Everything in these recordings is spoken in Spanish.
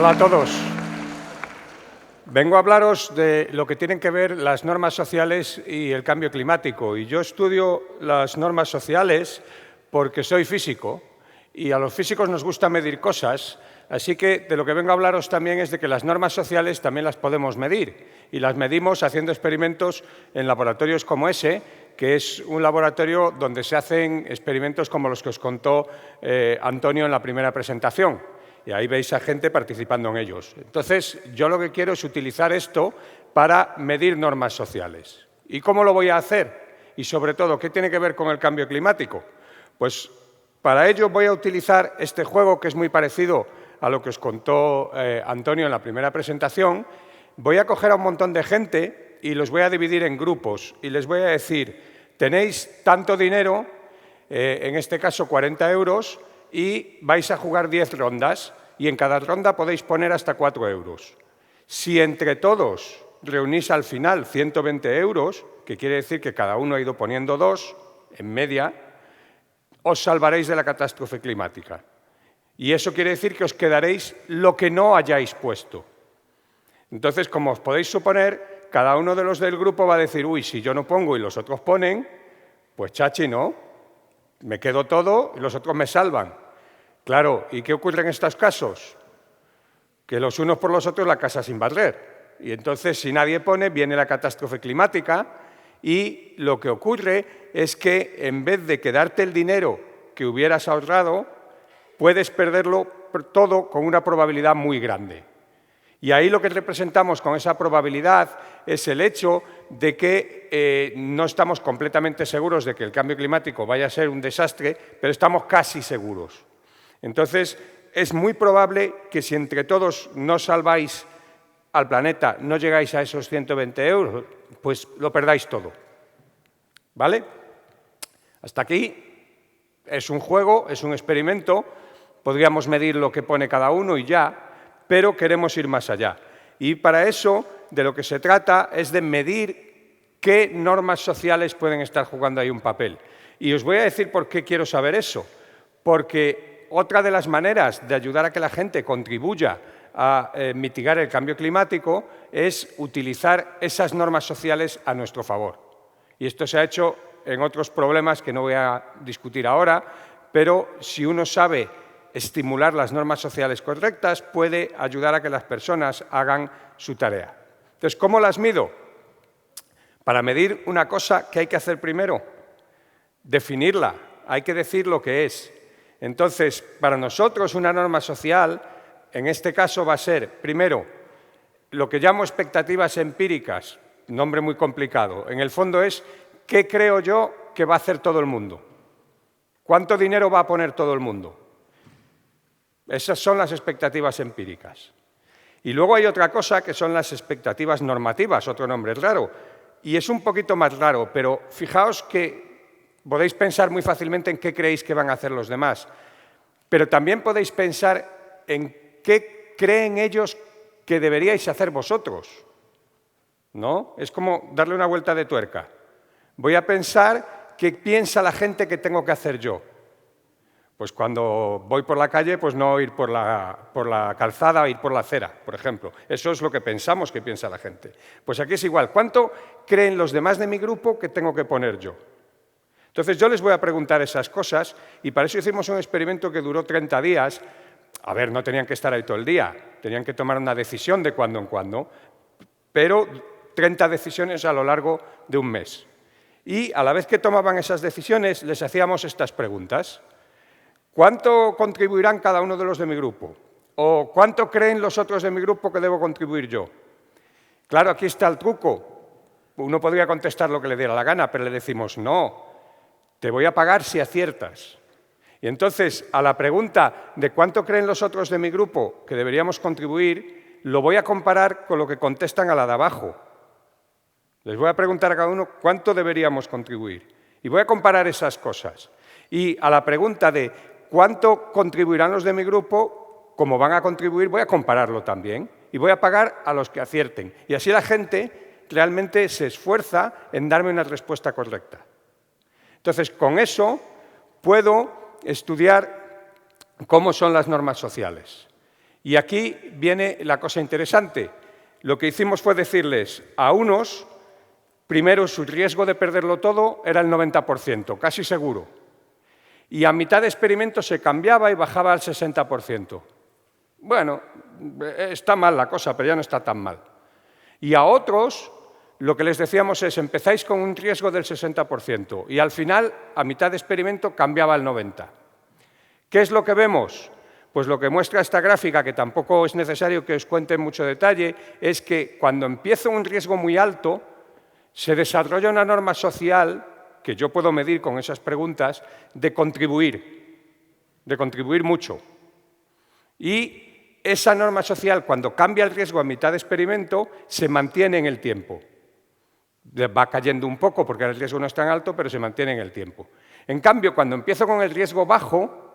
Hola a todos. Vengo a hablaros de lo que tienen que ver las normas sociales y el cambio climático. Y yo estudio las normas sociales porque soy físico y a los físicos nos gusta medir cosas. Así que de lo que vengo a hablaros también es de que las normas sociales también las podemos medir. Y las medimos haciendo experimentos en laboratorios como ese, que es un laboratorio donde se hacen experimentos como los que os contó Antonio en la primera presentación. Y ahí veis a gente participando en ellos. Entonces, yo lo que quiero es utilizar esto para medir normas sociales. ¿Y cómo lo voy a hacer? Y, sobre todo, ¿qué tiene que ver con el cambio climático? Pues, para ello voy a utilizar este juego que es muy parecido a lo que os contó Antonio en la primera presentación. Voy a coger a un montón de gente y los voy a dividir en grupos. Y les voy a decir, tenéis tanto dinero, en este caso 40 euros, y vais a jugar 10 rondas y en cada ronda podéis poner hasta 4 euros. Si entre todos reunís al final 120 euros, que quiere decir que cada uno ha ido poniendo 2, en media, os salvaréis de la catástrofe climática. Y eso quiere decir que os quedaréis lo que no hayáis puesto. Entonces, como os podéis suponer, cada uno de los del grupo va a decir, uy, si yo no pongo y los otros ponen, pues chachi, ¿no? Me quedo todo y los otros me salvan. Claro, ¿y qué ocurre en estos casos? Que los unos por los otros la casa sin barrer. Y entonces, si nadie pone, viene la catástrofe climática y lo que ocurre es que en vez de quedarte el dinero que hubieras ahorrado, puedes perderlo todo con una probabilidad muy grande. Y ahí lo que representamos con esa probabilidad es el hecho de que no estamos completamente seguros de que el cambio climático vaya a ser un desastre, pero estamos casi seguros. Entonces, es muy probable que si entre todos no salváis al planeta, no llegáis a esos 120 euros, pues lo perdáis todo. ¿Vale? Hasta aquí es un juego, es un experimento, podríamos medir lo que pone cada uno y ya, pero queremos ir más allá. Y para eso, de lo que se trata es de medir qué normas sociales pueden estar jugando ahí un papel. Y os voy a decir por qué quiero saber eso. Porque otra de las maneras de ayudar a que la gente contribuya a mitigar el cambio climático es utilizar esas normas sociales a nuestro favor. Y esto se ha hecho en otros problemas que no voy a discutir ahora, pero si uno sabe estimular las normas sociales correctas, puede ayudar a que las personas hagan su tarea. Entonces, ¿cómo las mido? Para medir una cosa, ¿qué hay que hacer primero? Definirla, hay que decir lo que es. Entonces, para nosotros una norma social, en este caso va a ser, primero, lo que llamo expectativas empíricas, nombre muy complicado. En el fondo es, ¿qué creo yo que va a hacer todo el mundo? ¿Cuánto dinero va a poner todo el mundo? Esas son las expectativas empíricas. Y luego hay otra cosa que son las expectativas normativas, otro nombre raro. Y es un poquito más raro, pero fijaos que podéis pensar muy fácilmente en qué creéis que van a hacer los demás, pero también podéis pensar en qué creen ellos que deberíais hacer vosotros, ¿no? Es como darle una vuelta de tuerca. Voy a pensar qué piensa la gente que tengo que hacer yo. Pues cuando voy por la calle, pues no ir por la calzada, ir por la acera, por ejemplo. Eso es lo que pensamos que piensa la gente. Pues aquí es igual. ¿Cuánto creen los demás de mi grupo que tengo que poner yo? Entonces, yo les voy a preguntar esas cosas y para eso hicimos un experimento que duró 30 días. A ver, no tenían que estar ahí todo el día, tenían que tomar una decisión de cuando en cuando, pero 30 decisiones a lo largo de un mes. Y a la vez que tomaban esas decisiones, les hacíamos estas preguntas. ¿Cuánto contribuirán cada uno de los de mi grupo? ¿O cuánto creen los otros de mi grupo que debo contribuir yo? Claro, aquí está el truco. Uno podría contestar lo que le diera la gana, pero le decimos, no, te voy a pagar si aciertas. Y entonces, a la pregunta de cuánto creen los otros de mi grupo que deberíamos contribuir, lo voy a comparar con lo que contestan a la de abajo. Les voy a preguntar a cada uno cuánto deberíamos contribuir. Y voy a comparar esas cosas. Y a la pregunta de cuánto contribuirán los de mi grupo, como van a contribuir, voy a compararlo también. Y voy a pagar a los que acierten. Y así la gente realmente se esfuerza en darme una respuesta correcta. Entonces, con eso puedo estudiar cómo son las normas sociales. Y aquí viene la cosa interesante. Lo que hicimos fue decirles a unos, primero su riesgo de perderlo todo era el 90%, casi seguro. Y a mitad de experimento se cambiaba y bajaba al 60%. Bueno, está mal la cosa, pero ya no está tan mal. Y a otros lo que les decíamos es, empezáis con un riesgo del 60% y al final, a mitad de experimento, cambiaba al 90%. ¿Qué es lo que vemos? Pues lo que muestra esta gráfica, que tampoco es necesario que os cuente en mucho detalle, es que cuando empieza un riesgo muy alto, se desarrolla una norma social, que yo puedo medir con esas preguntas, de contribuir mucho. Y esa norma social, cuando cambia el riesgo a mitad de experimento, se mantiene en el tiempo. Va cayendo un poco porque el riesgo no es tan alto, pero se mantiene en el tiempo. En cambio, cuando empiezo con el riesgo bajo,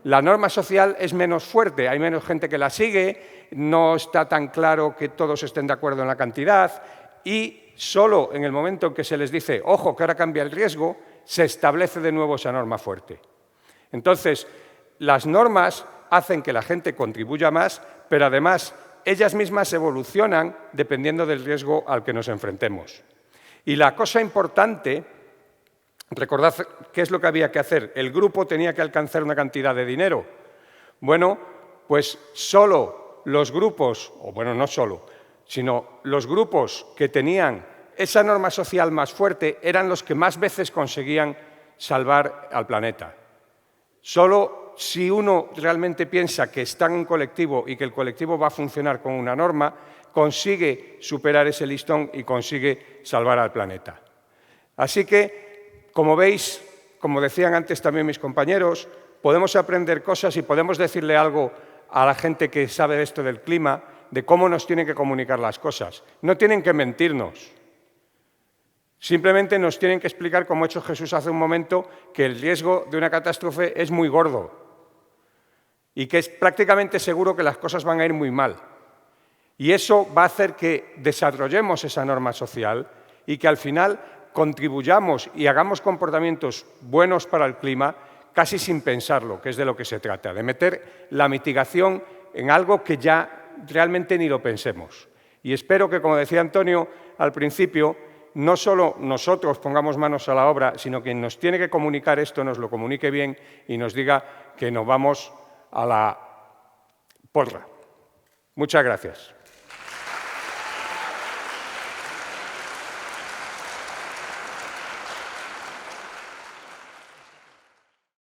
la norma social es menos fuerte, hay menos gente que la sigue, no está tan claro que todos estén de acuerdo en la cantidad y solo en el momento en que se les dice, ojo, que ahora cambia el riesgo, se establece de nuevo esa norma fuerte. Entonces, las normas hacen que la gente contribuya más, pero además ellas mismas evolucionan dependiendo del riesgo al que nos enfrentemos. Y la cosa importante, recordad qué es lo que había que hacer. El grupo tenía que alcanzar una cantidad de dinero. Bueno, pues solo los grupos, o bueno, no solo, sino los grupos que tenían esa norma social más fuerte eran los que más veces conseguían salvar al planeta. Solo si uno realmente piensa que está en un colectivo y que el colectivo va a funcionar con una norma, consigue superar ese listón y consigue salvar al planeta. Así que, como veis, como decían antes también mis compañeros, podemos aprender cosas y podemos decirle algo a la gente que sabe esto del clima, de cómo nos tienen que comunicar las cosas. No tienen que mentirnos. Simplemente nos tienen que explicar, como ha hecho Jesús hace un momento, que el riesgo de una catástrofe es muy gordo y que es prácticamente seguro que las cosas van a ir muy mal. Y eso va a hacer que desarrollemos esa norma social y que al final contribuyamos y hagamos comportamientos buenos para el clima casi sin pensarlo, que es de lo que se trata, de meter la mitigación en algo que ya realmente ni lo pensemos. Y espero que, como decía Antonio al principio, no solo nosotros pongamos manos a la obra, sino que quien nos tiene que comunicar esto nos lo comunique bien y nos diga que nos vamos a la porra. Muchas gracias.